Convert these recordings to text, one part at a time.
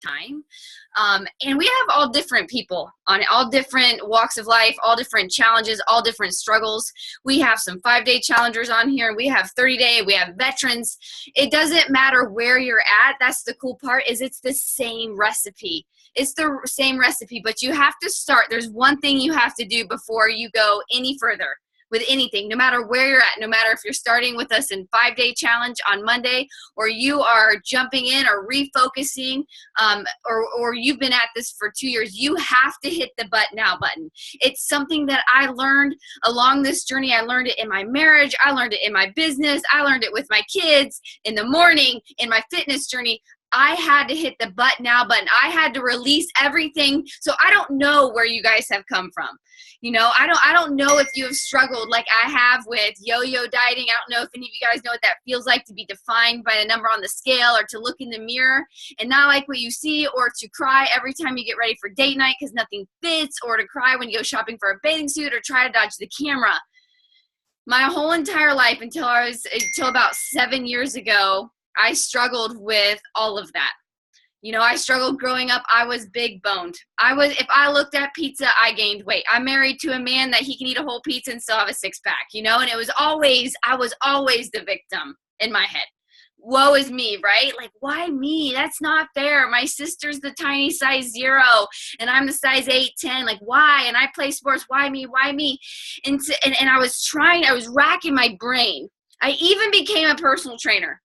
time. And we have all different people on all different walks of life, all different challenges, all different struggles. We have some 5-day challengers on here. We have 30-day, we have veterans. It doesn't matter where you're at. That's the cool part, is it's the same recipe. It's the same recipe, but you have to start. There's one thing you have to do before you go any further with anything, no matter where you're at, no matter if you're starting with us in 5-day challenge on Monday, or you are jumping in or refocusing, or you've been at this for 2 years, you have to hit the but now button. It's something that I learned along this journey. I learned it in my marriage. I learned it in my business. I learned it with my kids in the morning, in my fitness journey. I had to hit the but now button. I had to release everything. So I don't know where you guys have come from. You know, I don't know if you have struggled like I have with yo-yo dieting. I don't know if any of you guys know what that feels like, to be defined by the number on the scale, or to look in the mirror and not like what you see, or to cry every time you get ready for date night because nothing fits, or to cry when you go shopping for a bathing suit, or try to dodge the camera. My whole entire life until about 7 years ago, I struggled with all of that. You know, I struggled growing up. I was big boned. If I looked at pizza, I gained weight. I'm married to a man that he can eat a whole pizza and still have a 6-pack, you know, and I was always the victim in my head. Woe is me, right? Like, why me? That's not fair. My sister's the tiny size 0 and I'm the size 8, 10. Like, why? And I play sports. Why me? Why me? And I was racking my brain. I even became a personal trainer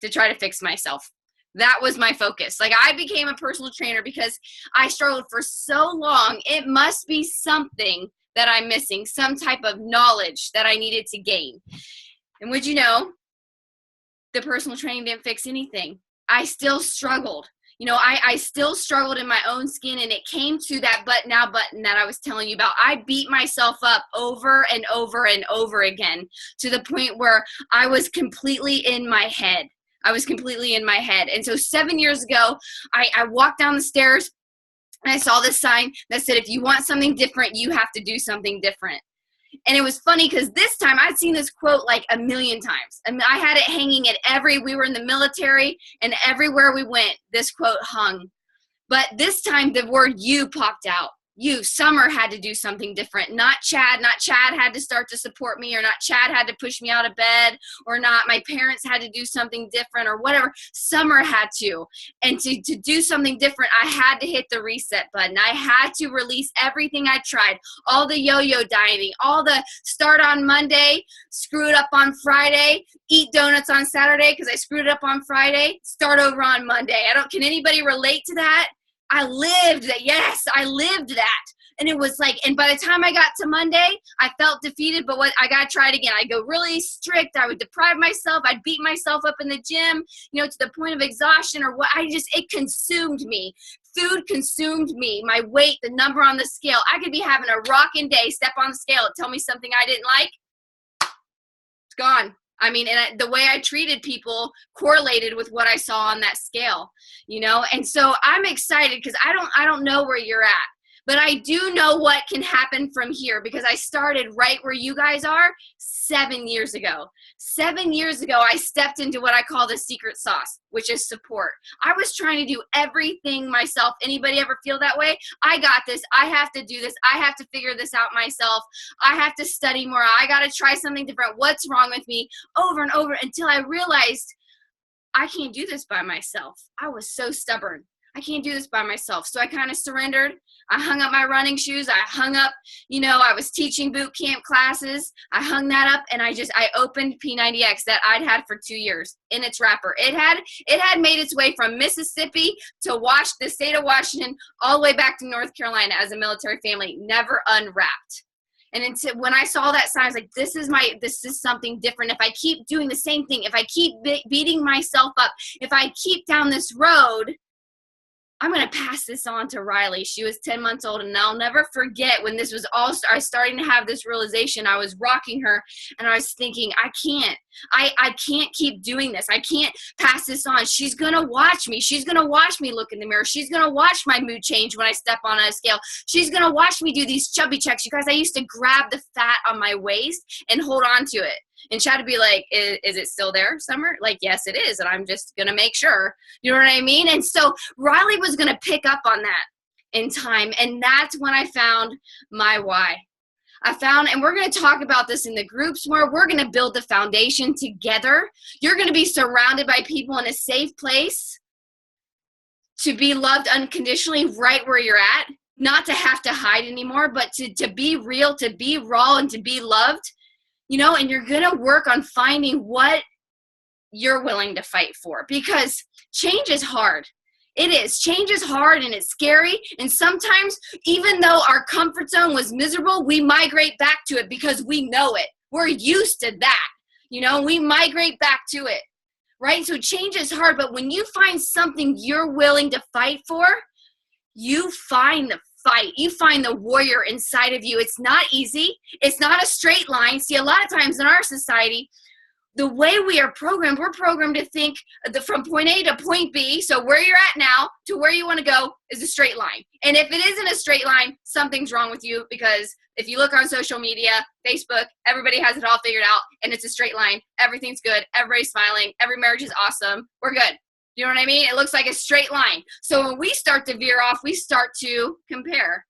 to try to fix myself. That was my focus. Like, I became a personal trainer because I struggled for so long. It must be something that I'm missing, some type of knowledge that I needed to gain. And would you know, the personal training didn't fix anything. I still struggled. You know, I still struggled in my own skin, and it came to that but now button that I was telling you about. I beat myself up over and over and over again to the point where I was completely in my head. And so 7 years ago, I walked down the stairs and I saw this sign that said, if you want something different, you have to do something different. And it was funny because this time I'd seen this quote like a million times. And I had it hanging at we were in the military, and everywhere we went, this quote hung. But this time the word you popped out. Summer had to do something different, not Chad. Not Chad had to start to support me, or not Chad had to push me out of bed, or not my parents had to do something different, or whatever. Summer had to. And to do something different, I had to hit the reset button. I had to release everything I tried, all the yo-yo dieting, all the start on Monday, screw it up on Friday, eat donuts on Saturday because I screwed it up on Friday, start over on Monday. Can anybody relate to that? I lived that. Yes, I lived that. And it was like, and by the time I got to Monday, I felt defeated, but I got to try it again. I'd go really strict. I would deprive myself. I'd beat myself up in the gym, you know, to the point of exhaustion, or what. It consumed me. Food consumed me. My weight, the number on the scale. I could be having a rocking day, step on the scale, tell me something I didn't like. It's gone. I mean, and the way I treated people correlated with what I saw on that scale, you know? And so I'm excited because I don't know where you're at, but I do know what can happen from here, because I started right where you guys are 7 years ago. 7 years ago, I stepped into what I call the secret sauce, which is support. I was trying to do everything myself. Anybody ever feel that way? I got this. I have to do this. I have to figure this out myself. I have to study more. I got to try something different. What's wrong with me? Over and over, until I realized I can't do this by myself. I was so stubborn. I can't do this by myself. So I kind of surrendered. I hung up my running shoes. I hung up, you know, I was teaching boot camp classes. I hung that up, and I opened P90X that I'd had for 2 years in its wrapper. It had made its way from Mississippi to the state of Washington, all the way back to North Carolina as a military family, never unwrapped. And when I saw that sign, I was like, this is something different. If I keep doing the same thing, if I keep beating myself up, if I keep down this road, I'm going to pass this on to Riley. She was 10 months old, and I'll never forget when this was all starting to have this realization. I was rocking her, and I was thinking, I can't keep doing this. I can't pass this on. She's going to watch me. She's going to watch me look in the mirror. She's going to watch my mood change when I step on a scale. She's going to watch me do these chubby checks. You guys, I used to grab the fat on my waist and hold on to it. And Chad would be like, is it still there, Summer? Like, yes, it is. And I'm just going to make sure. You know what I mean? And so Riley was going to pick up on that in time. And that's when I found my why. And we're going to talk about this in the groups where we're going to build the foundation together. You're going to be surrounded by people in a safe place to be loved unconditionally right where you're at, not to have to hide anymore, but to be real, to be raw, and to be loved, and you're going to work on finding what you're willing to fight for, because change is hard. It is. Change is hard and it's scary. And sometimes, even though our comfort zone was miserable, we migrate back to it because we know it. We're used to that. We migrate back to it, right? So change is hard, but when you find something you're willing to fight for, you find the fight. You find the warrior inside of you. It's not easy. It's not a straight line. See, a lot of times in our society, the way we are programmed, we're programmed to think from point A to point B, so where you're at now to where you want to go is a straight line. And if it isn't a straight line, something's wrong with you, because if you look on social media, Facebook, everybody has it all figured out, and it's a straight line. Everything's good. Everybody's smiling. Every marriage is awesome. We're good. You know what I mean? It looks like a straight line. So when we start to veer off, we start to compare,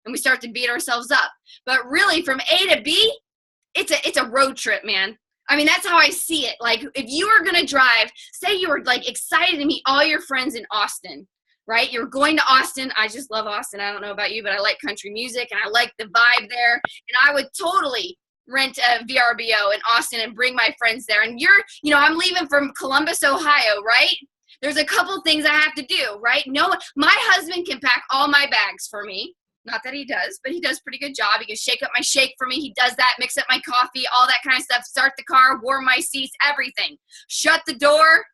and we start to beat ourselves up. But really, from A to B, it's a road trip, man. I mean, that's how I see it. Like, if you were going to drive, say you were like excited to meet all your friends in Austin, right? You're going to Austin. I just love Austin. I don't know about you, but I like country music and I like the vibe there. And I would totally rent a VRBO in Austin and bring my friends there. And I'm leaving from Columbus, Ohio, right? There's a couple things I have to do, right? No, my husband can pack all my bags for me. Not that he does, but he does a pretty good job. He can shake up my shake for me. He does that, mix up my coffee, all that kind of stuff, start the car, warm my seats, everything. Shut the door,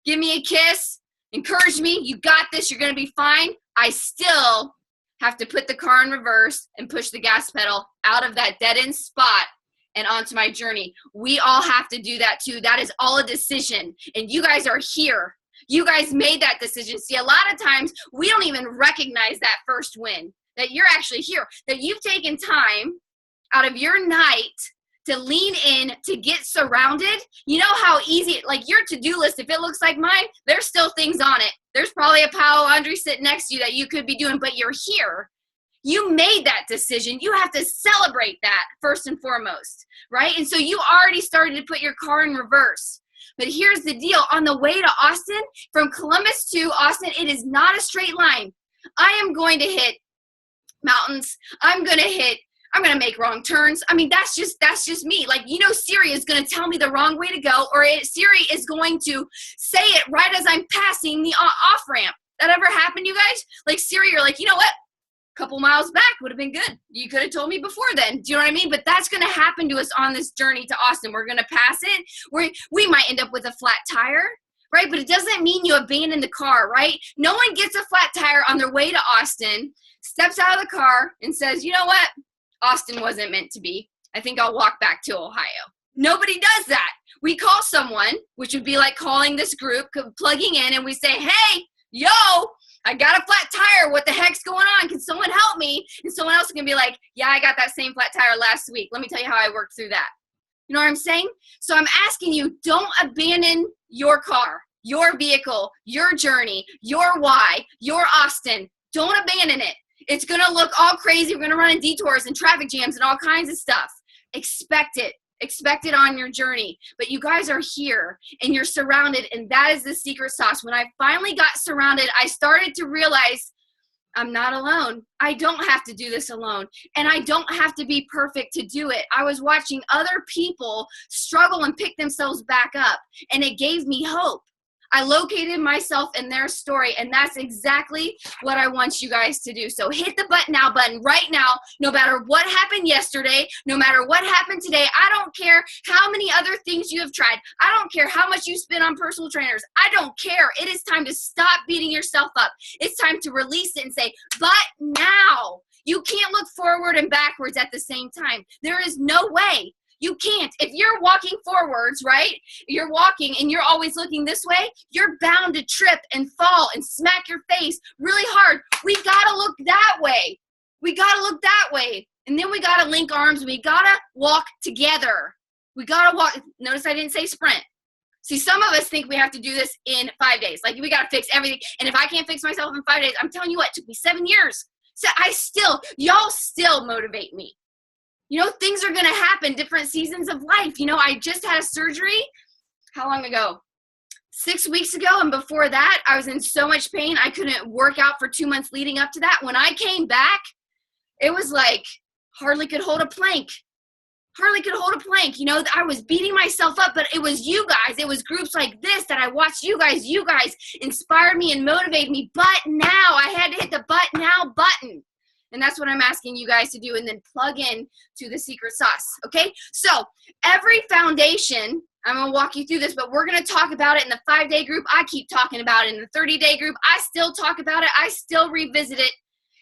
give me a kiss, encourage me. You got this. You're going to be fine. I still have to put the car in reverse and push the gas pedal out of that dead-end spot and onto my journey. We all have to do that too. That is all a decision. And you guys are here. You guys made that decision. See, a lot of times we don't even recognize that first win, that you're actually here, that you've taken time out of your night to lean in, to get surrounded. You know how easy, like your to-do list, if it looks like mine, there's still things on it. There's probably a pile of laundry sitting next to you that you could be doing, but you're here. You made that decision. You have to celebrate that first and foremost, right? And so you already started to put your car in reverse. But here's the deal. On the way to Austin, from Columbus to Austin, it is not a straight line. I am going to hit mountains. I'm going to make wrong turns. I mean, that's just me. Like, Siri is going to tell me the wrong way to go, or Siri is going to say it right as I'm passing the off ramp. That ever happened, you guys? Like Siri, you're like, you know what? A couple miles back would have been good. You could have told me before then. Do you know what I mean? But that's going to happen to us on this journey to Austin. We're going to pass it. We might end up with a flat tire, right? But it doesn't mean you abandon the car, right? No one gets a flat tire on their way to Austin, steps out of the car and says, you know what? Austin wasn't meant to be. I think I'll walk back to Ohio. Nobody does that. We call someone, which would be like calling this group, plugging in, and we say, hey, yo, I got a flat tire. What the heck's going on? Can someone help me? And someone else can be like, yeah, I got that same flat tire last week. Let me tell you how I worked through that. You know what I'm saying? So I'm asking you, don't abandon your car, your vehicle, your journey, your why, your Austin. Don't abandon it. It's going to look all crazy. We're going to run in detours and traffic jams and all kinds of stuff. Expect it. Expect it on your journey. But you guys are here and you're surrounded, and that is the secret sauce. When I finally got surrounded, I started to realize I'm not alone. I don't have to do this alone, and I don't have to be perfect to do it. I was watching other people struggle and pick themselves back up, and it gave me hope. I located myself in their story, and that's exactly what I want you guys to do. So hit the button now button right now, no matter what happened yesterday, no matter what happened today. I don't care how many other things you have tried. I don't care how much you spend on personal trainers. I don't care. It is time to stop beating yourself up. It's time to release it and say, but now. You can't look forward and backwards at the same time. There is no way. You can't. If you're walking forwards, right? You're walking and you're always looking this way, you're bound to trip and fall and smack your face really hard. We got to look that way. We got to look that way. And then we got to link arms. We got to walk together. We got to walk. Notice I didn't say sprint. See, some of us think we have to do this in 5 days. Like, we got to fix everything. And if I can't fix myself in 5 days, I'm telling you what, it took me 7 years. So y'all still motivate me. You know, things are going to happen, different seasons of life. You know, I just had a surgery. How long ago? 6 weeks ago. And before that, I was in so much pain. I couldn't work out for 2 months leading up to that. When I came back, it was like hardly could hold a plank. You know, I was beating myself up, but it was you guys. It was groups like this that I watched you guys inspired me and motivated me. But now I had to hit the but now button. And that's what I'm asking you guys to do, and then plug in to the secret sauce. Okay. So every foundation, I'm going to walk you through this, but we're going to talk about it in the 5-day group. I keep talking about it in the 30-day group. I still talk about it. I still revisit it.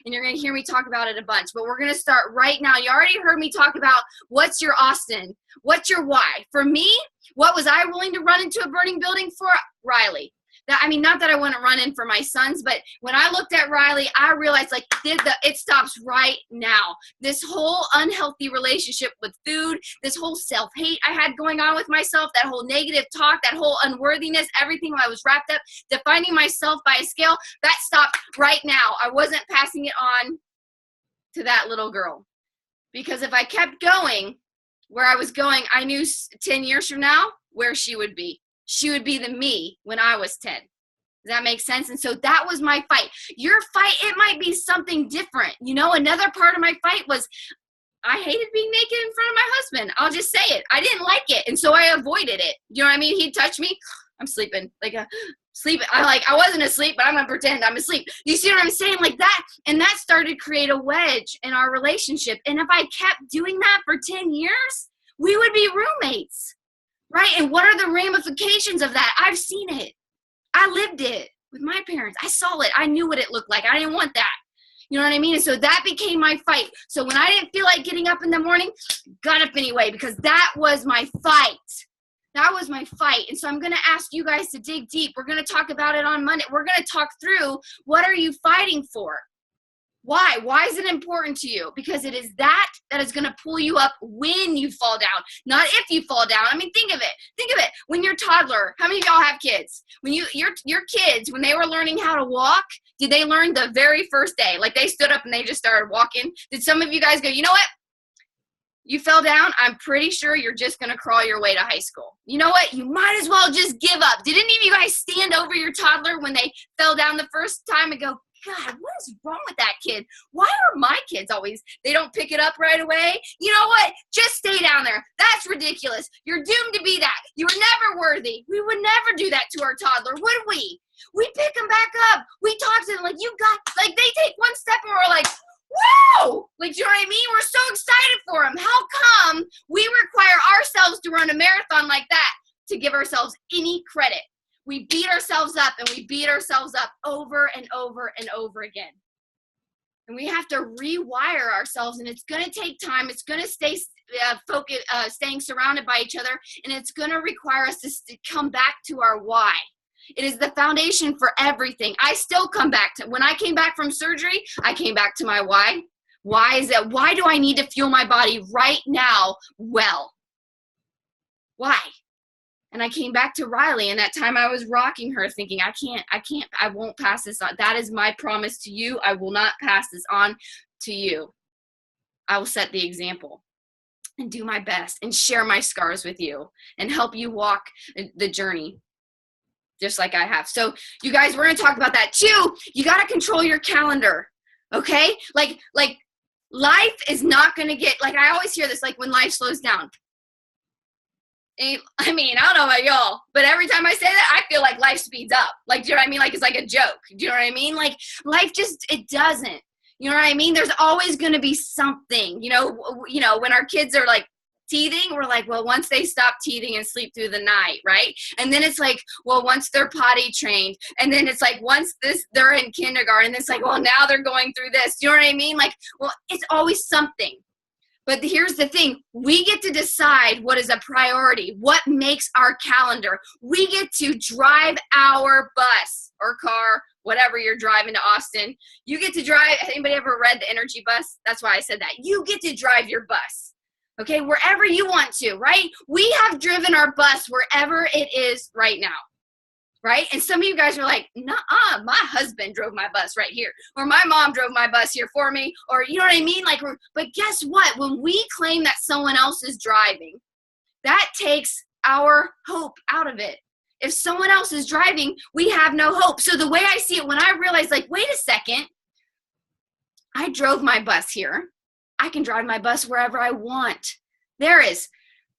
And you're going to hear me talk about it a bunch. But we're going to start right now. You already heard me talk about what's your Austin? What's your why? For me, what was I willing to run into a burning building for? Riley. Not that I want to run in for my sons, but when I looked at Riley, I realized it stops right now. This whole unhealthy relationship with food, this whole self-hate I had going on with myself, that whole negative talk, that whole unworthiness, everything I was wrapped up, defining myself by a scale, that stopped right now. I wasn't passing it on to that little girl. Because if I kept going where I was going, I knew 10 years from now where she would be. She would be the me when I was 10. Does that make sense? And so that was my fight. Your fight, it might be something different. You know, another part of my fight was I hated being naked in front of my husband. I'll just say it. I didn't like it. And so I avoided it. You know what I mean? He'd touch me. I'm sleeping. I wasn't asleep, but I'm going to pretend I'm asleep. You see what I'm saying? Like that. And that started to create a wedge in our relationship. And if I kept doing that for 10 years, we would be roommates. Right? And what are the ramifications of that? I've seen it. I lived it with my parents. I saw it. I knew what it looked like. I didn't want that. You know what I mean? And so that became my fight. So when I didn't feel like getting up in the morning, got up anyway, because that was my fight. That was my fight. And so I'm going to ask you guys to dig deep. We're going to talk about it on Monday. We're going to talk through, what are you fighting for? Why? Why is it important to you? Because it is that is going to pull you up when you fall down, not if you fall down. I mean, think of it. Think of it. When you're a toddler, how many of y'all have kids? When your kids, when they were learning how to walk, did they learn the very first day? Like they stood up and they just started walking? Did some of you guys go, you know what? You fell down. I'm pretty sure you're just going to crawl your way to high school. You know what? You might as well just give up. Did any of you guys stand over your toddler when they fell down the first time and go, God, what is wrong with that kid? Why are my kids always, they don't pick it up right away? You know what? Just stay down there. That's ridiculous. You're doomed to be that. You were never worthy. We would never do that to our toddler, would we? We pick them back up. We talk to them like, they take one step and we're like, whoa! Like, you know what I mean? We're so excited for them. How come we require ourselves to run a marathon like that to give ourselves any credit? We beat ourselves up and we beat ourselves up over and over and over again. And we have to rewire ourselves, and it's going to take time. It's going to stay focused, staying surrounded by each other, and it's going to require us to come back to our why. It is the foundation for everything. I still come back to, when I came back from surgery, I came back to my why. Why is that? Why do I need to fuel my body right now well? Why? And I came back to Riley, and that time I was rocking her thinking, I won't pass this on. That is my promise to you. I will not pass this on to you. I will set the example and do my best and share my scars with you and help you walk the journey just like I have. So you guys, we're going to talk about that too. You got to control your calendar. Okay. Like life is not going to get, like I always hear this, like when life slows down. I mean, I don't know about y'all, but every time I say that, I feel like life speeds up. Like, do you know what I mean? Like, it's like a joke. Do you know what I mean? Like, life just, it doesn't. You know what I mean? There's always going to be something, you know, when our kids are like teething, we're like, well, once they stop teething and sleep through the night, right? And then it's like, well, once they're potty trained, and then it's like, once they're in kindergarten, it's like, well, now they're going through this. Do you know what I mean? Like, well, it's always something. But here's the thing. We get to decide what is a priority, what makes our calendar. We get to drive our bus or car, whatever you're driving to Austin. You get to drive. Has anybody ever read The Energy Bus? That's why I said that. You get to drive your bus. Okay, wherever you want to, right? We have driven our bus wherever it is right now. Right? And some of you guys are like, nah, my husband drove my bus right here. Or my mom drove my bus here for me. Or you know what I mean? Like, but guess what? When we claim that someone else is driving, that takes our hope out of it. If someone else is driving, we have no hope. So the way I see it, when I realize, like, wait a second, I drove my bus here. I can drive my bus wherever I want. There is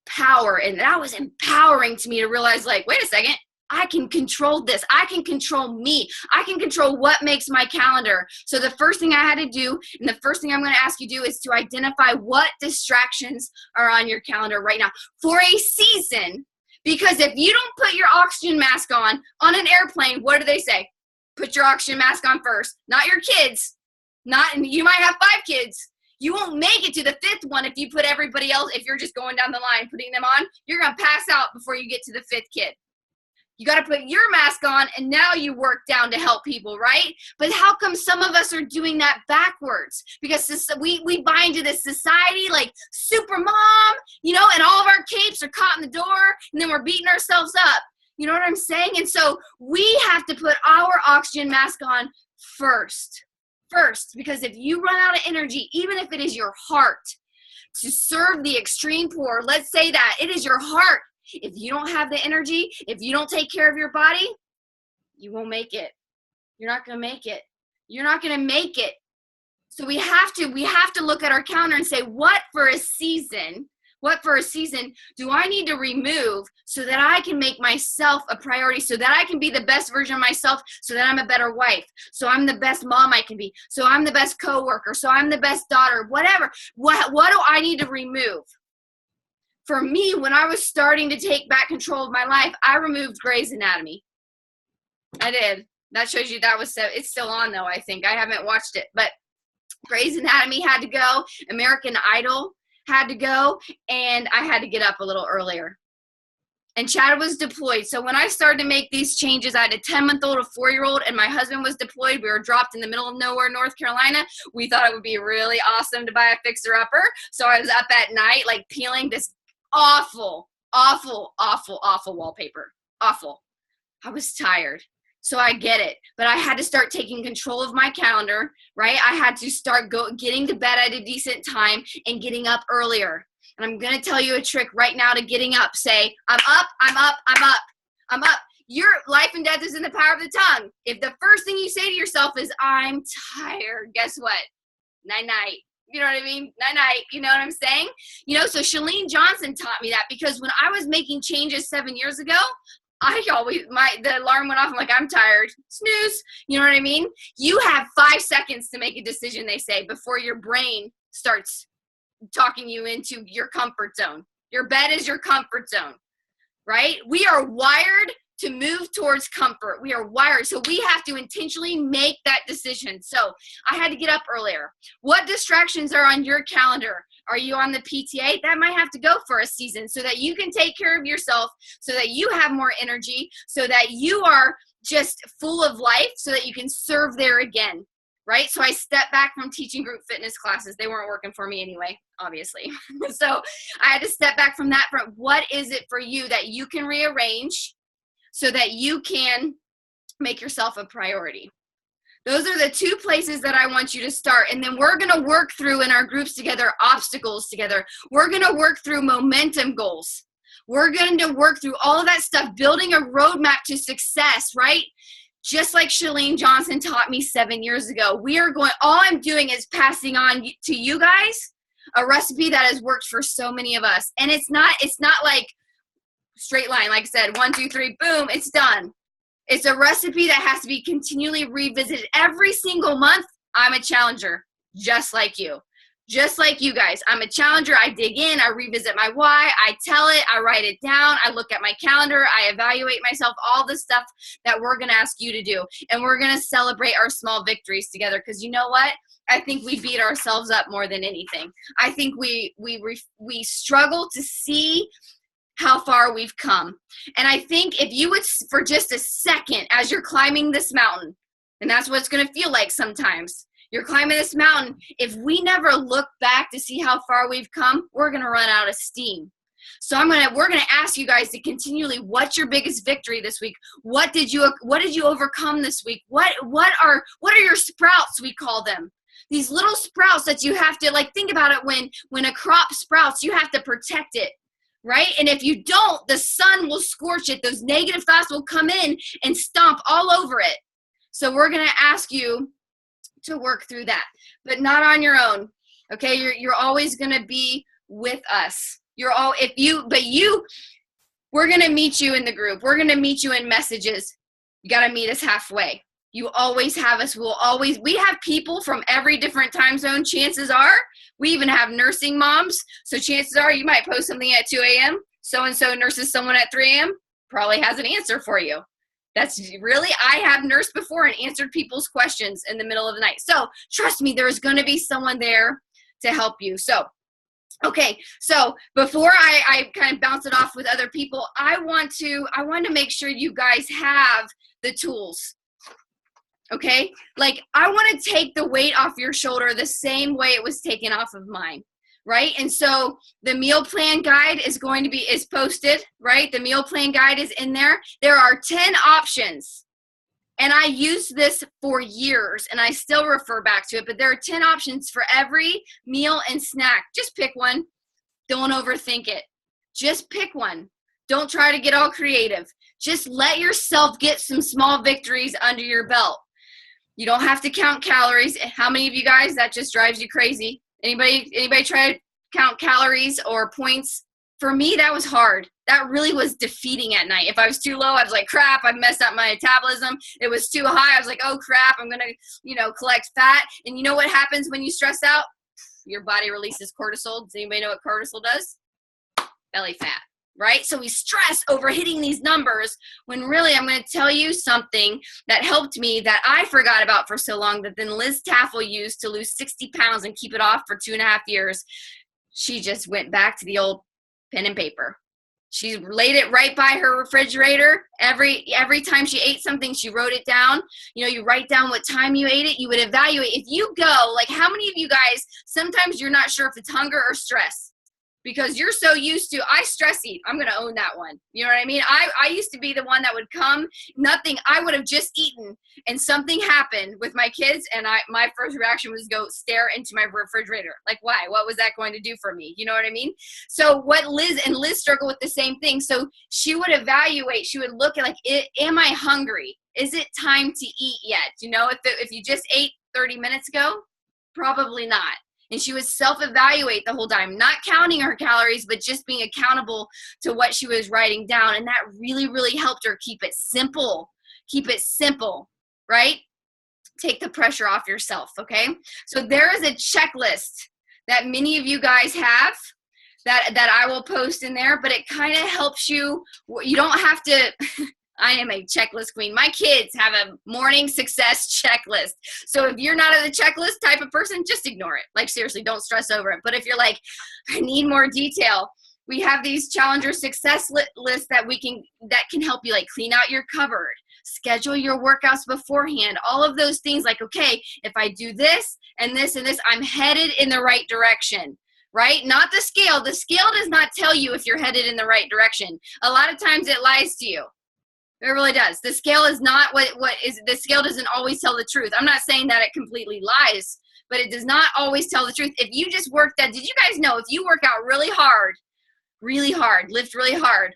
power. And that was empowering to me to realize, like, wait a second. I can control this. I can control me. I can control what makes my calendar. So the first thing I had to do, and the first thing I'm going to ask you to do, is to identify what distractions are on your calendar right now for a season. Because if you don't put your oxygen mask on an airplane, what do they say? Put your oxygen mask on first. Not your kids. And you might have 5 kids. You won't make it to the 5th one if you put everybody else, if you're just going down the line, putting them on. You're going to pass out before you get to the 5th kid. You got to put your mask on, and now you work down to help people, right? But how come some of us are doing that backwards? Because we buy into this society like super mom, and all of our capes are caught in the door, and then we're beating ourselves up. You know what I'm saying? And so we have to put our oxygen mask on first, because if you run out of energy, even if it is your heart to serve the extreme poor, let's say that it is your heart. If you don't have the energy, if you don't take care of your body, you won't make it. You're not going to make it. You're not going to make it. So we have to look at our calendar and say, what for a season do I need to remove so that I can make myself a priority, so that I can be the best version of myself, so that I'm a better wife, so I'm the best mom I can be, so I'm the best coworker, so I'm the best daughter, whatever. What do I need to remove? For me, when I was starting to take back control of my life, I removed Grey's Anatomy. I did. That shows you it's still on though, I think. I haven't watched it, but Grey's Anatomy had to go. American Idol had to go, and I had to get up a little earlier. And Chad was deployed. So when I started to make these changes, I had a 10-month-old, a 4-year-old, and my husband was deployed. We were dropped in the middle of nowhere, North Carolina. We thought it would be really awesome to buy a fixer-upper. So I was up at night, like peeling this awful wallpaper. Awful. I was tired. So I get it. But I had to start taking control of my calendar, right? I had to start getting to bed at a decent time and getting up earlier. And I'm going to tell you a trick right now to getting up. Say, I'm up, I'm up, I'm up, I'm up. Your life and death is in the power of the tongue. If the first thing you say to yourself is, I'm tired, guess what? Night-night. You know what I mean? Night-night. You know what I'm saying? So Chalene Johnson taught me that, because when I was making changes 7 years ago, the alarm went off. I'm like, I'm tired. Snooze. You know what I mean? You have 5 seconds to make a decision, they say, before your brain starts talking you into your comfort zone. Your bed is your comfort zone, right? We are wired to move towards comfort. We are wired. So we have to intentionally make that decision. So I had to get up earlier. What distractions are on your calendar? Are you on the PTA? That might have to go for a season so that you can take care of yourself, so that you have more energy, so that you are just full of life, so that you can serve there again, right? So I stepped back from teaching group fitness classes. They weren't working for me anyway, obviously. So I had to step back from that. But what is it for you that you can rearrange so that you can make yourself a priority? Those are the 2 places that I want you to start. And then we're going to work through in our groups together, obstacles together. We're going to work through momentum goals. We're going to work through all of that stuff, building a roadmap to success, right? Just like Chalene Johnson taught me 7 years ago. All I'm doing is passing on to you guys a recipe that has worked for so many of us. And it's not like straight line, like I said, 1, 2, 3, boom, it's done. It's a recipe that has to be continually revisited every single month. I'm a challenger, just like you. Just like you guys. I'm a challenger. I dig in. I revisit my why. I tell it. I write it down. I look at my calendar. I evaluate myself. All the stuff that we're going to ask you to do. And we're going to celebrate our small victories together. Because you know what? I think we beat ourselves up more than anything. I think we struggle to see how far we've come. And I think if you would, for just a second, as you're climbing this mountain, and that's what it's going to feel like sometimes, You're climbing this mountain. If we never look back to see how far we've come, we're going to run out of steam. So we're going to ask you guys to continually, what's your biggest victory this week? What did you overcome this week? What are your sprouts, we call them? These little sprouts that you have to, like, think about it, when a crop sprouts, you have to protect it, right? And if you don't, the sun will scorch it. Those negative thoughts will come in and stomp all over it. So we're going to ask you to work through that, but not on your own. Okay? You're always going to be with us. We're going to meet you in the group. We're going to meet you in messages. You got to meet us halfway. You always have us. We have people from every different time zone. Chances are, we even have nursing moms. So chances are you might post something at 2 a.m. So-and-so nurses someone at 3 a.m. probably has an answer for you. I have nursed before and answered people's questions in the middle of the night. So trust me, there's going to be someone there to help you. So, okay. So before I kind of bounce it off with other people, I want to make sure you guys have the tools. Okay. Like, I want to take the weight off your shoulder the same way it was taken off of mine. Right. And so the meal plan guide is posted, right? The meal plan guide is in there. There are 10 options. And I used this for years and I still refer back to it, but there are 10 options for every meal and snack. Just pick one. Don't overthink it. Just pick one. Don't try to get all creative. Just let yourself get some small victories under your belt. You don't have to count calories. How many of you guys, that just drives you crazy? Anybody try to count calories or points? For me, that was hard. That really was defeating at night. If I was too low, I was like, crap, I've messed up my metabolism. It was too high. I was like, oh crap, I'm going to, collect fat. And you know what happens when you stress out? Your body releases cortisol. Does anybody know what cortisol does? Belly fat, right? So we stress over hitting these numbers when really I'm going to tell you something that helped me that I forgot about for so long, that then Liz Taffel used to lose 60 pounds and keep it off for 2.5 years. She just went back to the old pen and paper. She laid it right by her refrigerator. Every time she ate something, she wrote it down. You write down what time you ate it. You would evaluate. If you go, like, how many of you guys, sometimes you're not sure if it's hunger or stress because you're so used to, I stress eat. I'm going to own that one. You know what I mean? I used to be the one that would come, I would have just eaten and something happened with my kids and my first reaction was go stare into my refrigerator. Like, why? What was that going to do for me? You know what I mean? So Liz struggled with the same thing. So she would evaluate, she would look at, like, am I hungry? Is it time to eat yet? If you just ate 30 minutes ago, probably not. And she would self-evaluate the whole time, not counting her calories, but just being accountable to what she was writing down. And that really, really helped her keep it simple. Keep it simple, right? Take the pressure off yourself, okay? So there is a checklist that many of you guys have that I will post in there, but it kind of helps you. You don't have to... I am a checklist queen. My kids have a morning success checklist. So if you're not a checklist type of person, just ignore it. Like, seriously, don't stress over it. But if you're like, I need more detail, we have these challenger success lists that can help you, like, clean out your cupboard, schedule your workouts beforehand, all of those things. Like, okay, if I do this and this and this, I'm headed in the right direction. Right? Not the scale. The scale does not tell you if you're headed in the right direction. A lot of times it lies to you. It really does. The scale is not the scale doesn't always tell the truth. I'm not saying that it completely lies, but it does not always tell the truth. If you just work that, did you guys know if you work out really hard, lift really hard,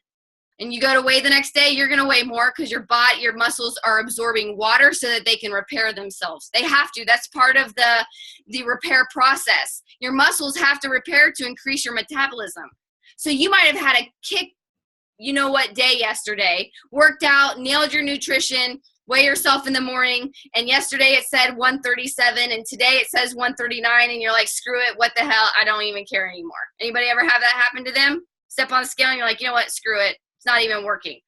and you go to weigh the next day, you're going to weigh more because your muscles are absorbing water so that they can repair themselves. They have to. That's part of the repair process. Your muscles have to repair to increase your metabolism. So you might have had a kick, day yesterday, worked out, nailed your nutrition, weigh yourself in the morning, and yesterday it said 137, and today it says 139, and you're like, screw it, what the hell, I don't even care anymore. Anybody ever have that happen to them? Step on the scale and you're like, you know what, screw it, it's not even working.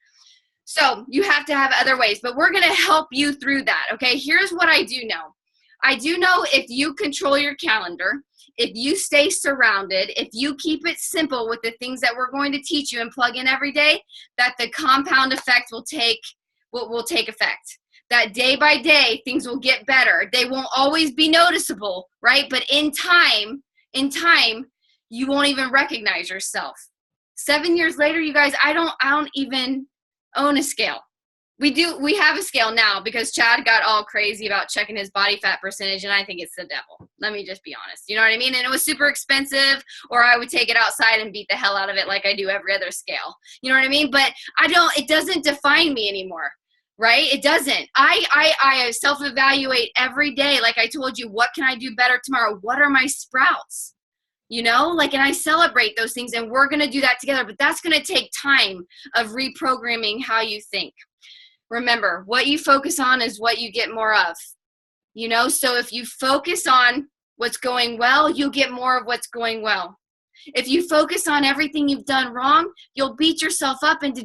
So you have to have other ways, but we're going to help you through that, okay? Here's what I do know. I do know if you control your calendar, if you stay surrounded, if you keep it simple with the things that we're going to teach you and plug in every day, that the compound effect will take effect. that day by day, things will get better. They won't always be noticeable, right? But in time, you won't even recognize yourself. 7 years later, you guys, I don't even own a scale. We have a scale now because Chad got all crazy about checking his body fat percentage, and I think it's the devil. Let me just be honest. You know what I mean? And it was super expensive, or I would take it outside and beat the hell out of it like I do every other scale. You know what I mean? But it doesn't define me anymore, right? It doesn't. I self-evaluate every day. Like I told you, what can I do better tomorrow? What are my sprouts? You know, like, and I celebrate those things, and we're going to do that together, but that's going to take time of reprogramming how you think. Remember, what you focus on is what you get more of, you know? So if you focus on what's going well, you'll get more of what's going well. If you focus on everything you've done wrong, you'll beat yourself up into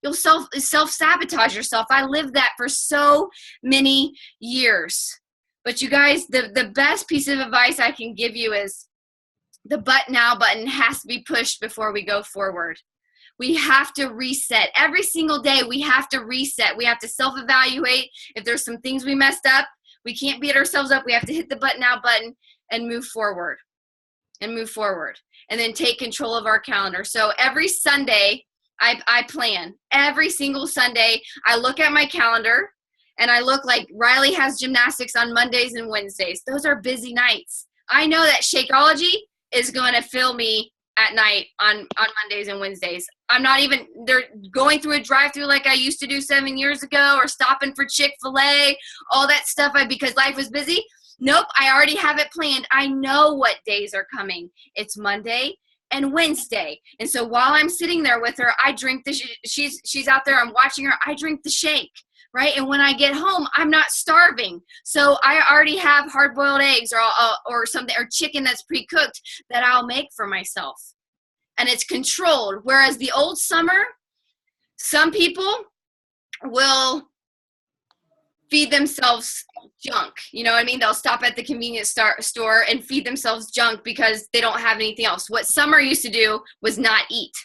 you'll self-sabotage yourself. I lived that for so many years. But you guys, the best piece of advice I can give you is the but now button has to be pushed before we go forward. We have to reset. Every single day, we have to reset. We have to self-evaluate. If there's some things we messed up, we can't beat ourselves up. We have to hit the but now button and move forward. And then take control of our calendar. So every Sunday, I plan. Every single Sunday, I look at my calendar, and I look like Riley has gymnastics on Mondays and Wednesdays. Those are busy nights. I know that Shakeology is going to fill me at night on Mondays and Wednesdays. They're going through a drive-through like I used to do 7 years ago, or stopping for Chick-fil-A, all that stuff because life was busy. Nope, I already have it planned. I know what days are coming. It's Monday and Wednesday. And so while I'm sitting there with her, I drink she's out there, I'm watching her, I drink the shake. Right? And when I get home, I'm not starving. So I already have hard-boiled eggs or something, or chicken that's pre-cooked that I'll make for myself. And it's controlled. Whereas the old summer, some people will feed themselves junk. You know what I mean? They'll stop at the convenience store and feed themselves junk because they don't have anything else. What summer used to do was not eat,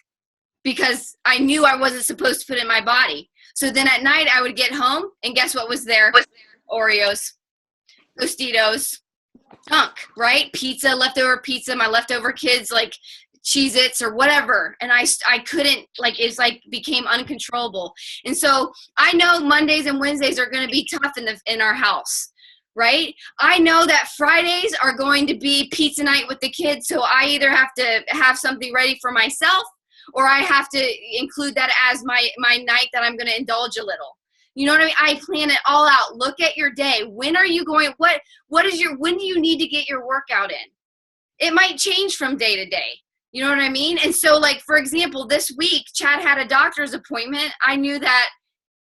because I knew I wasn't supposed to put it in my body. So then at night I would get home, and guess what was there? Oreos, Tostitos, junk, right? Pizza, leftover pizza, my leftover kids like Cheez-Its or whatever. And I couldn't, like, it's like became uncontrollable. And so I know Mondays and Wednesdays are going to be tough in our house, right? I know that Fridays are going to be pizza night with the kids. So I either have to have something ready for myself, or I have to include that as my night that I'm going to indulge a little. You know what I mean? I plan it all out. Look at your day. When are you going? When do you need to get your workout in? It might change from day to day. You know what I mean? And so, like, for example, this week, Chad had a doctor's appointment. I knew that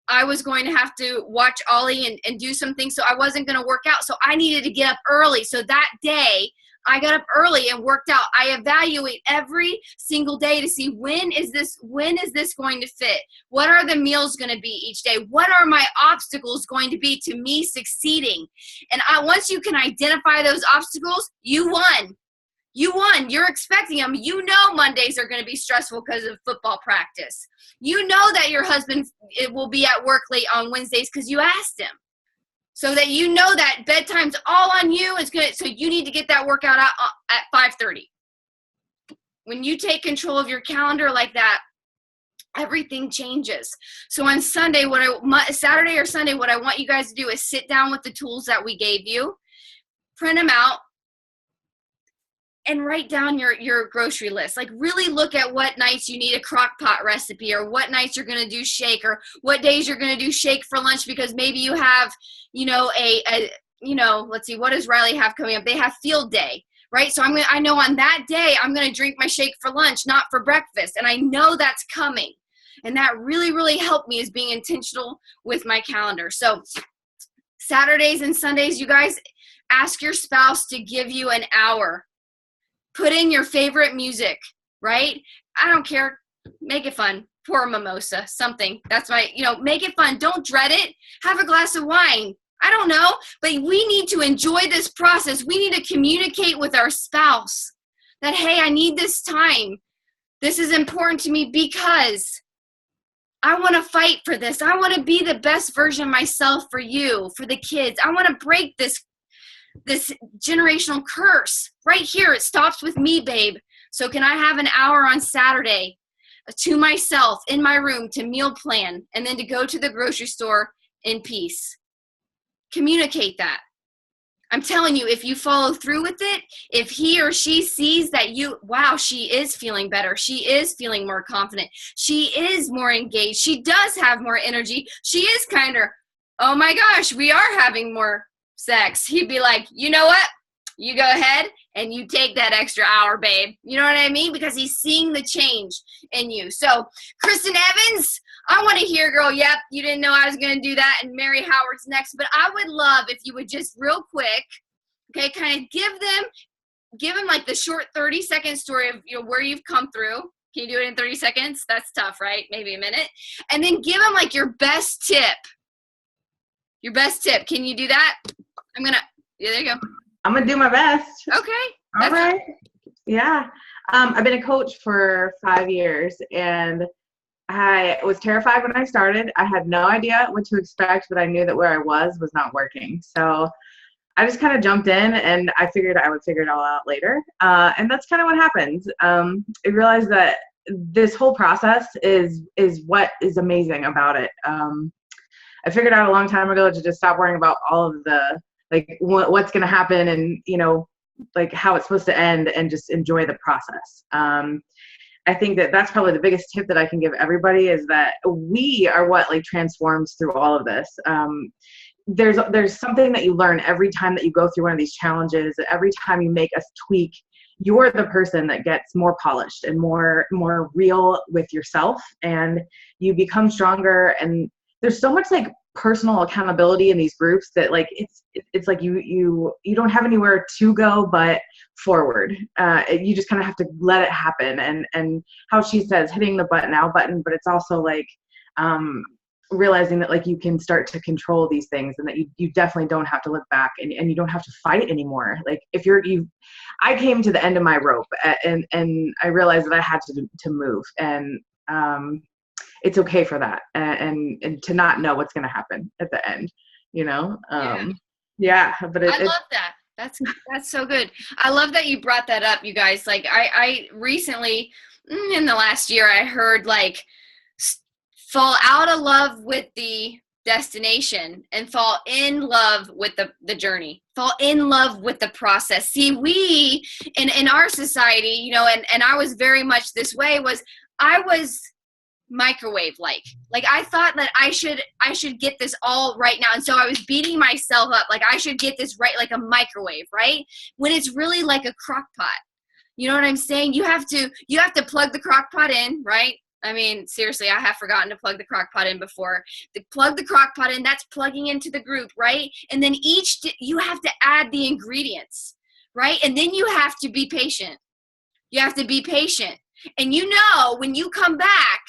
I was going to have to watch Ollie and do some things, so I wasn't going to work out. So I needed to get up early. So that day, I got up early and worked out. I evaluate every single day to see when is this going to fit? What are the meals going to be each day? What are my obstacles going to be to me succeeding? And once you can identify those obstacles, you won. You won. You're expecting them. You know Mondays are going to be stressful because of football practice. You know that your husband will be at work late on Wednesdays because you asked him. So that you know that bedtime's all on you. It's good. So you need to get that workout out at 5:30. When you take control of your calendar like that, everything changes. So on Sunday, Saturday or Sunday, what I want you guys to do is sit down with the tools that we gave you, print them out, and write down your grocery list. Like, really look at what nights you need a crock pot recipe, or what nights you're going to do shake, or what days you're going to do shake for lunch, because maybe you have, let's see, what does Riley have coming up? They have field day, right? So I know on that day, I'm going to drink my shake for lunch, not for breakfast. And I know that's coming. And that really, really helped me, is being intentional with my calendar. So Saturdays and Sundays, you guys, ask your spouse to give you an hour. Put in your favorite music, right? I don't care. Make it fun. Pour a mimosa, something. That's make it fun. Don't dread it. Have a glass of wine. I don't know, but we need to enjoy this process. We need to communicate with our spouse that, hey, I need this time. This is important to me because I want to fight for this. I want to be the best version of myself for you, for the kids. I want to break this generational curse right here. It stops with me, babe. So can I have an hour on Saturday to myself in my room to meal plan and then to go to the grocery store in peace? Communicate that. I'm telling you, if you follow through with it, if he or she sees that wow, she is feeling better. She is feeling more confident. She is more engaged. She does have more energy. She is kinder. Oh my gosh, we are having more sex. He'd be like, you know what? You go ahead and you take that extra hour, babe. You know what I mean? Because he's seeing the change in you. So, Kristen Evans, I want to hear, girl, yep, you didn't know I was going to do that, and Mary Howard's next. But I would love if you would just real quick, okay, kind of give them like the short 30-second story of, you know, where you've come through. Can you do it in 30 seconds? That's tough, right? Maybe a minute. And then give them like your best tip. Your best tip. Can you do that? Yeah, there you go. I'm going to do my best. Okay. All right. Yeah. I've been a coach for 5 years, and I was terrified when I started. I had no idea what to expect, but I knew that where I was not working. So I just kind of jumped in, and I figured I would figure it all out later. And that's kind of what happened. I realized that this whole process is what is amazing about it. I figured out a long time ago to just stop worrying about all of the, like, what's going to happen and, you know, like how it's supposed to end, and just enjoy the process. I think that that's probably the biggest tip that I can give everybody, is that we are what like transforms through all of this. There's something that you learn every time that you go through one of these challenges. Every time you make a tweak, you're the person that gets more polished and more real with yourself, and you become stronger. And there's so much like personal accountability in these groups that like it's like you don't have anywhere to go but forward. You just kind of have to let it happen, and how she says, hitting the now button, but it's also like realizing that like you can start to control these things, and that you definitely don't have to look back, and you don't have to fight anymore. Like if I came to the end of my rope, and I realized that I had to move, and it's okay for that, and to not know what's going to happen at the end, you know? Yeah, but I love that. That's so good. I love that you brought that up, you guys. Like I recently, in the last year, I heard like fall out of love with the destination and fall in love with the journey. Fall in love with the process. See, we in our society, you know, and I was very much this way, I was microwave like I thought that I should get this all right now, and so I was beating myself up like I should get this right like a microwave, right? When it's really like a crock pot. You know what I'm saying? You have to plug the crock pot in, right? I mean, seriously, I have forgotten to plug the crock pot in before. Plug the crock pot in, that's plugging into the group, right? And then you have to add the ingredients, right? And then you have to be patient. You have to be patient. And you know, when you come back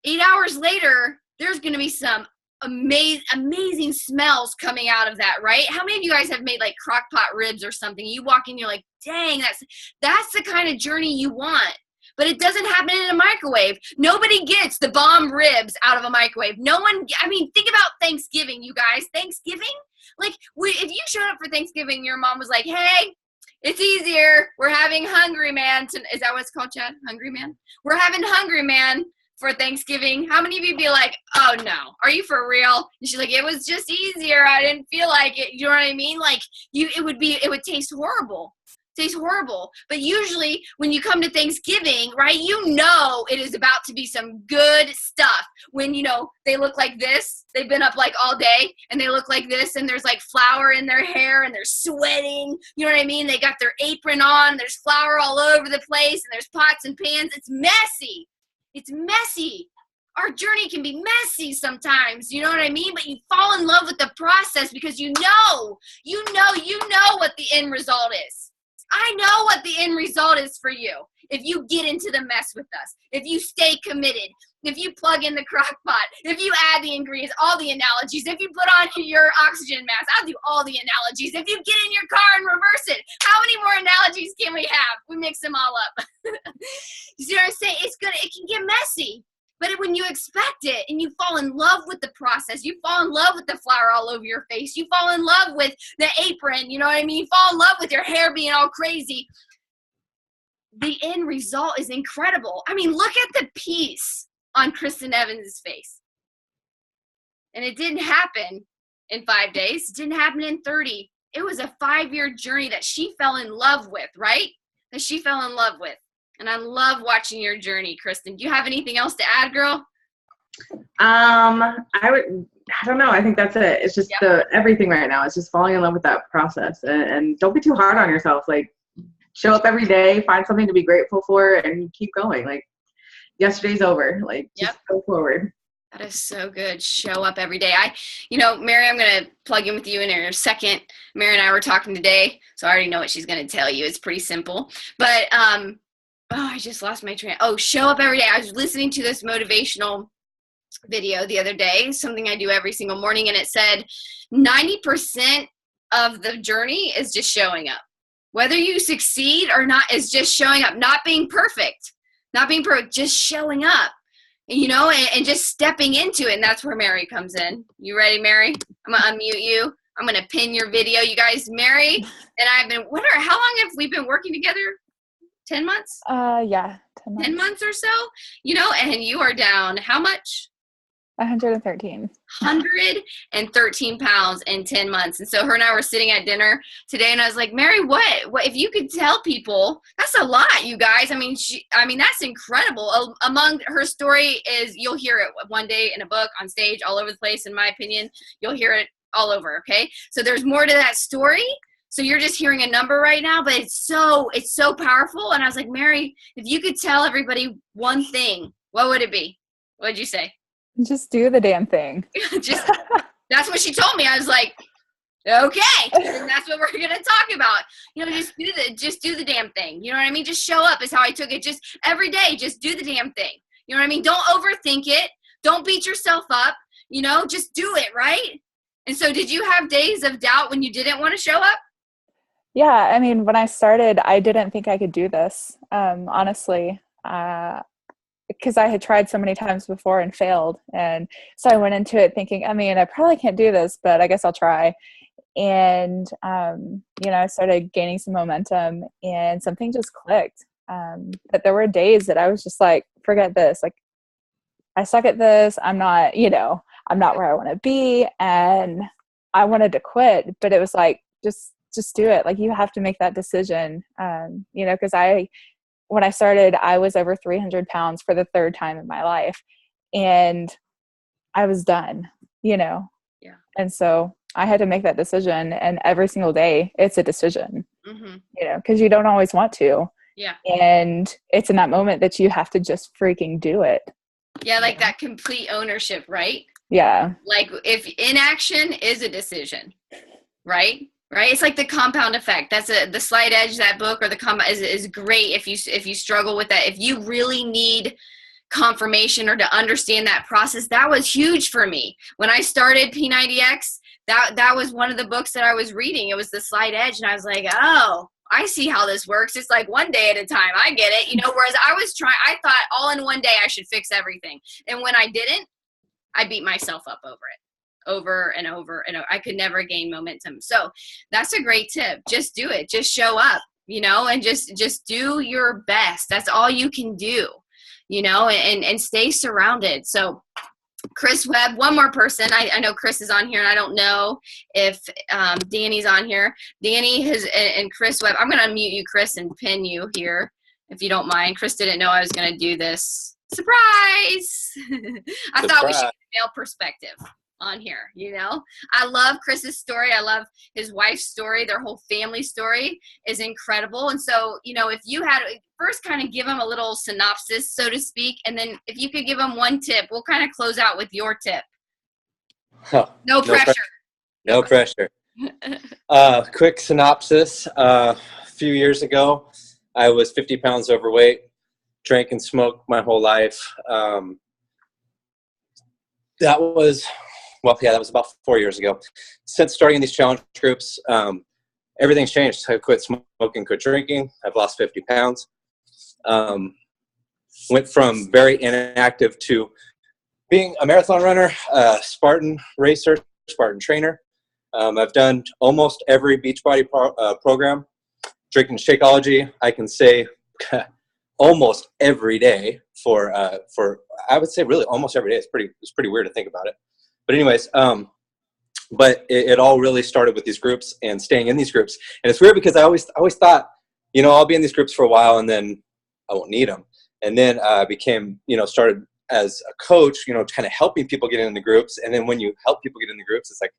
8 hours later, there's going to be some amazing smells coming out of that, right? How many of you guys have made like crock pot ribs or something? You walk in, you're like, dang, that's the kind of journey you want. But it doesn't happen in a microwave. Nobody gets the bomb ribs out of a microwave. No one, I mean, think about Thanksgiving, you guys. Thanksgiving? Like, if you showed up for Thanksgiving, your mom was like, hey, it's easier. We're having Hungry Man. Is that what it's called, Chad? Hungry Man? We're having Hungry Man for Thanksgiving. How many of you be like, oh no, are you for real? And she's like, it was just easier. I didn't feel like it. You know what I mean? Like it would taste horrible. Tastes horrible. But usually when you come to Thanksgiving, right, you know it is about to be some good stuff. When, you know, they look like this, they've been up like all day, and they look like this, and there's like flour in their hair, and they're sweating. You know what I mean? They got their apron on, there's flour all over the place, and there's pots and pans. It's messy. It's messy. Our journey can be messy sometimes, you know what I mean? But you fall in love with the process because you know what the end result is. I know what the end result is for you. If you get into the mess with us, if you stay committed, if you plug in the crock pot, if you add the ingredients, all the analogies, if you put on your oxygen mask, I'll do all the analogies. If you get in your car and reverse it, how many more analogies can we have? We mix them all up. You see what I'm saying? It can get messy. But when you expect it and you fall in love with the process, you fall in love with the flour all over your face, you fall in love with the apron, you know what I mean? You fall in love with your hair being all crazy. The end result is incredible. I mean, look at the peace on Kristen Evans' face. And it didn't happen in 5 days. It didn't happen in 30. It was a 5-year journey that she fell in love with, right? That she fell in love with. And I love watching your journey, Kristen. Do you have anything else to add, girl? I don't know. I think that's it. It's just everything right now. It's just falling in love with that process, and don't be too hard on yourself. Like, show up every day, find something to be grateful for, and keep going. Like, yesterday's over. Like, just go forward. That is so good. Show up every day. Mary, I'm going to plug in with you in a second. Mary and I were talking today, so I already know what she's going to tell you. It's pretty simple. But, I just lost my train. Show up every day. I was listening to this motivational video the other day, something I do every single morning, and it said 90% of the journey is just showing up. Whether you succeed or not is just showing up, not being perfect, just showing up. And just stepping into it. And that's where Mary comes in. You ready, Mary? I'm going to unmute you. I'm going to pin your video. You guys, Mary and I have been, how long have we been working together? 10 months? Yeah. 10 months. 10 months or so? And you are down how much? 113. 113 pounds in 10 months. And so her and I were sitting at dinner today, and I was like, Mary, what if you could tell people? That's a lot, you guys. I mean, that's incredible. Among her story is, you'll hear it one day in a book, on stage, all over the place. In my opinion, you'll hear it all over. Okay. So there's more to that story. So you're just hearing a number right now, but it's so powerful. And I was like, Mary, if you could tell everybody one thing, what would it be? What'd you say? Just do the damn thing. That's what she told me. I was like, okay, and that's what we're gonna talk about. Just do the damn thing. You know what I mean? Just show up is how I took it. Just every day, just do the damn thing. You know what I mean? Don't overthink it. Don't beat yourself up. Just do it, right? And so, did you have days of doubt when you didn't want to show up? Yeah, I mean, when I started, I didn't think I could do this. Honestly. Because I had tried so many times before and failed. And so I went into it thinking, I probably can't do this, but I guess I'll try. And, I started gaining some momentum, and something just clicked. But there were days that I was just like, forget this. Like, I suck at this. I'm not where I want to be. And I wanted to quit, but it was like, just do it. Like, you have to make that decision. Because when I started, I was over 300 pounds for the third time in my life, and I was done, Yeah. And so I had to make that decision, and every single day it's a decision, because you don't always want to. Yeah. And it's in that moment that you have to just freaking do it. Yeah. Like that complete ownership, right? Yeah. Like, if inaction is a decision, right? Right. It's like the compound effect. That's the Slight Edge, that book, or the compound is great. If you struggle with that, if you really need confirmation or to understand that process, that was huge for me. When I started P90X, that was one of the books that I was reading. It was the Slight Edge. And I was like, oh, I see how this works. It's like one day at a time. I get it. Whereas I thought all in one day I should fix everything. And when I didn't, I beat myself up over it. Over and over, and I could never gain momentum. So that's a great tip. Just do it. Just show up, and just do your best. That's all you can do, and stay surrounded. So Chris Webb, one more person. I know Chris is on here, and I don't know if Danny's on here. Danny and Chris Webb. I'm going to unmute you, Chris, and pin you here if you don't mind. Chris didn't know I was going to do this. Surprise! I thought we should get a male perspective on here. I love Chris's story. I love his wife's story. Their whole family story is incredible. And so, if you had first kind of give them a little synopsis, so to speak, and then if you could give them one tip, we'll kind of close out with your tip. No pressure. No pressure. Quick synopsis. A few years ago, I was 50 pounds overweight, drank and smoked my whole life. That was about 4 years ago. Since starting these challenge groups, everything's changed. I quit smoking, quit drinking. I've lost 50 pounds. went from very inactive to being a marathon runner, Spartan racer, Spartan trainer. I've done almost every Beachbody program. Drinking Shakeology, I can say almost every day for I would say really almost every day. It's pretty weird to think about it. But anyways, but it all really started with these groups and staying in these groups. And it's weird because I always thought, I'll be in these groups for a while and then I won't need them. And then I became, started as a coach, kind of helping people get in the groups. And then when you help people get in the groups, it's like,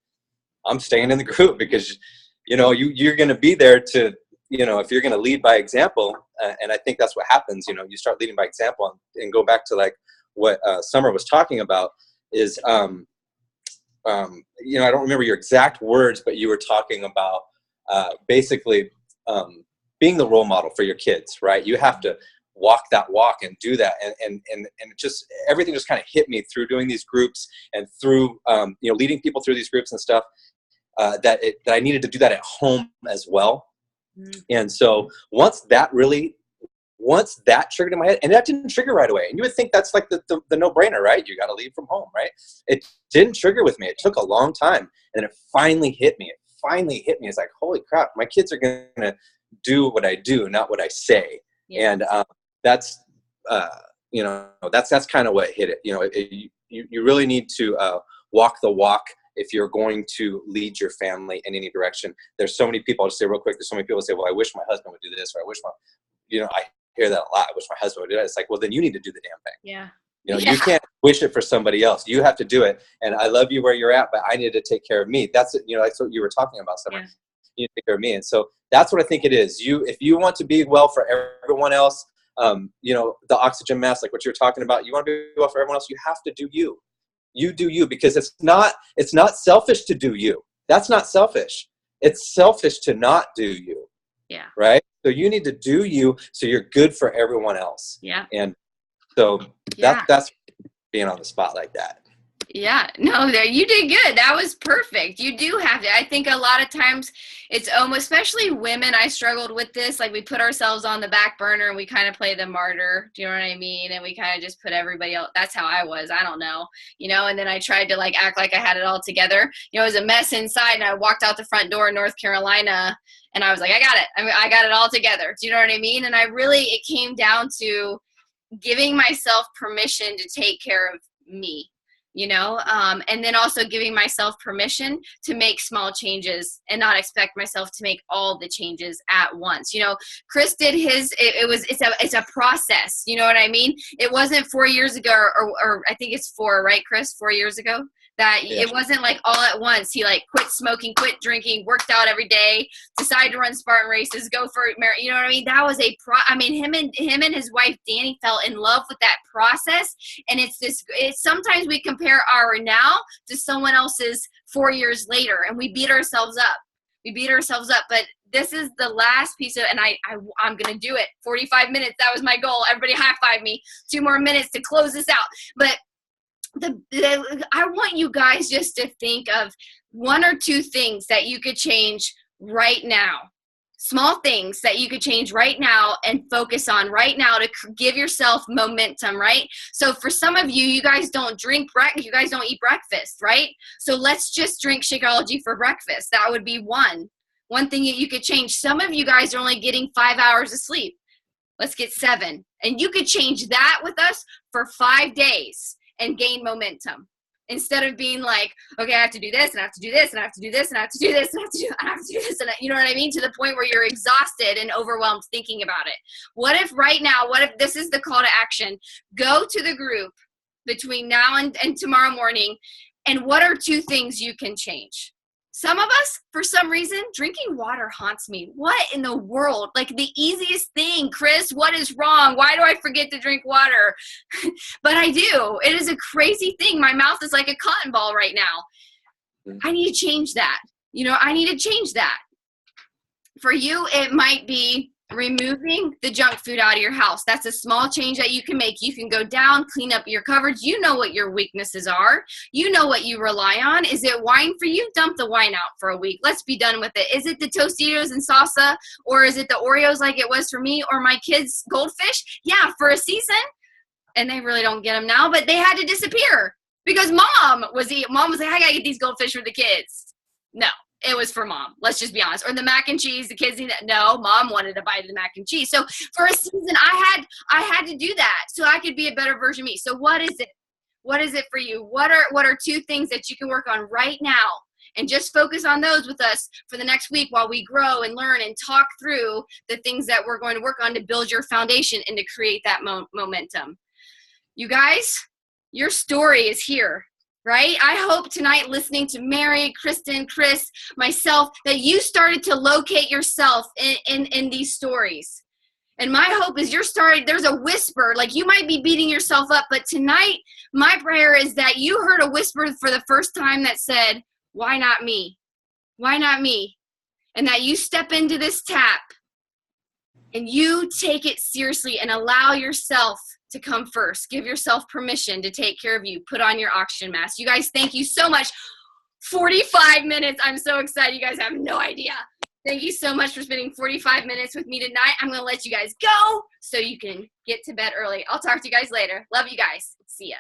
I'm staying in the group because, you're going to be there to, if you're going to lead by example. And I think that's what happens, you start leading by example and go back to like what Summer was talking about is, I don't remember your exact words, but you were talking about basically being the role model for your kids, right? You have to walk that walk and do that. And just everything just kind of hit me through doing these groups and through, leading people through these groups and stuff, that I needed to do that at home as well. Mm-hmm. And so once that triggered in my head, and that didn't trigger right away. And you would think that's like the no-brainer, right? You got to leave from home, right? It didn't trigger with me. It took a long time. And it finally hit me. It's like, holy crap, my kids are going to do what I do, not what I say. Yeah. And that's kind of what hit it. You really need to walk the walk if you're going to lead your family in any direction. There's so many people, I'll just say real quick, there's so many people say, well, I wish my husband would do this, or I wish I hear that a lot. I wish my husband would do that. It's like, well, then you need to do the damn thing. Yeah. You can't wish it for somebody else. You have to do it. And I love you where you're at, but I need to take care of me. That's it. That's what you were talking about, Summer. Yeah. You need to take care of me. And so that's what I think it is. If you want to be well for everyone else, the oxygen mask, like what you're talking about, you want to be well for everyone else, you have to do you. You do you, because it's not selfish to do you. That's not selfish. It's selfish to not do you. Yeah. Right? So you need to do you so you're good for everyone else. Yeah. And so that's being on the spot like that. Yeah, no, you did good. That was perfect. You do have to. I think a lot of times it's almost, especially women, I struggled with this. Like we put ourselves on the back burner and we kind of play the martyr. Do you know what I mean? And we kind of just put everybody else. That's how I was. I don't know, and then I tried to like act like I had it all together. It was a mess inside, and I walked out the front door in North Carolina and I was like, I got it. I got it all together. Do you know what I mean? And it came down to giving myself permission to take care of me. And then also giving myself permission to make small changes and not expect myself to make all the changes at once. Chris did his, it's a process. You know what I mean? It wasn't 4 years ago or I think it's 4, right, Chris? 4 years ago that it wasn't like all at once. He like quit smoking, quit drinking, worked out every day, decided to run Spartan races, go for it. You know what I mean? That was him and his wife, Danny, fell in love with that process. And it's sometimes we compare our now to someone else's 4 years later and we beat ourselves up. But this is the last piece of, and I'm going to do it. 45 minutes. That was my goal. Everybody high five me. 2 more minutes to close this out. But I want you guys just to think of 1 or 2 things that you could change right now. Small things that you could change right now and focus on right now to give yourself momentum, right? So for some of you, you guys don't you guys don't eat breakfast, right? So let's just drink Shakeology for breakfast. That would be one thing that you could change. Some of you guys are only getting 5 hours of sleep. Let's get 7. And you could change that with us for 5 days and gain momentum. Instead of being like, okay, I have to do this and I have to do this and I have to do this and I have to do this and I have to do this and you know what I mean? To the point where you're exhausted and overwhelmed thinking about it. What if this is the call to action? Go to the group between now and tomorrow morning, and what are 2 things you can change? Some of us, for some reason, drinking water haunts me. What in the world? Like the easiest thing, Chris, what is wrong? Why do I forget to drink water? But I do. It is a crazy thing. My mouth is like a cotton ball right now. I need to change that. I need to change that. For you, it might be removing the junk food out of your house. That's a small change that you can make. You can go down, clean up your cupboards. You know what your weaknesses are. You know what you rely on. Is it wine for you? Dump the wine out for a week. Let's be done with it. Is it the Tostitos and salsa, or is it the Oreos like it was for me, or my kids' Goldfish? Yeah, for a season. and they really don't get them now, but they had to disappear because mom was like, I gotta get these goldfish for the kids. No, it was for mom. Let's just be honest. Or the mac and cheese, the kids need that. No, mom wanted to buy the mac and cheese. So for a season, I had to do that so I could be a better version of me. So what is it? What is it for you? What are 2 things that you can work on right now? And just focus on those with us for the next week while we grow and learn and talk through the things that we're going to work on to build your foundation and to create that momentum. You guys, your story is here, right? I hope tonight, listening to Mary, Kristen, Chris, myself, that you started to locate yourself in these stories. And my hope is there's a whisper, like you might be beating yourself up, but tonight, my prayer is that you heard a whisper for the first time that said, why not me? Why not me? And that you step into this tap and you take it seriously and allow yourself to come first. Give yourself permission to take care of you. Put on your oxygen mask. You guys, thank you so much. 45 minutes. I'm so excited. You guys have no idea. Thank you so much for spending 45 minutes with me tonight. I'm going to let you guys go so you can get to bed early. I'll talk to you guys later. Love you guys. See ya.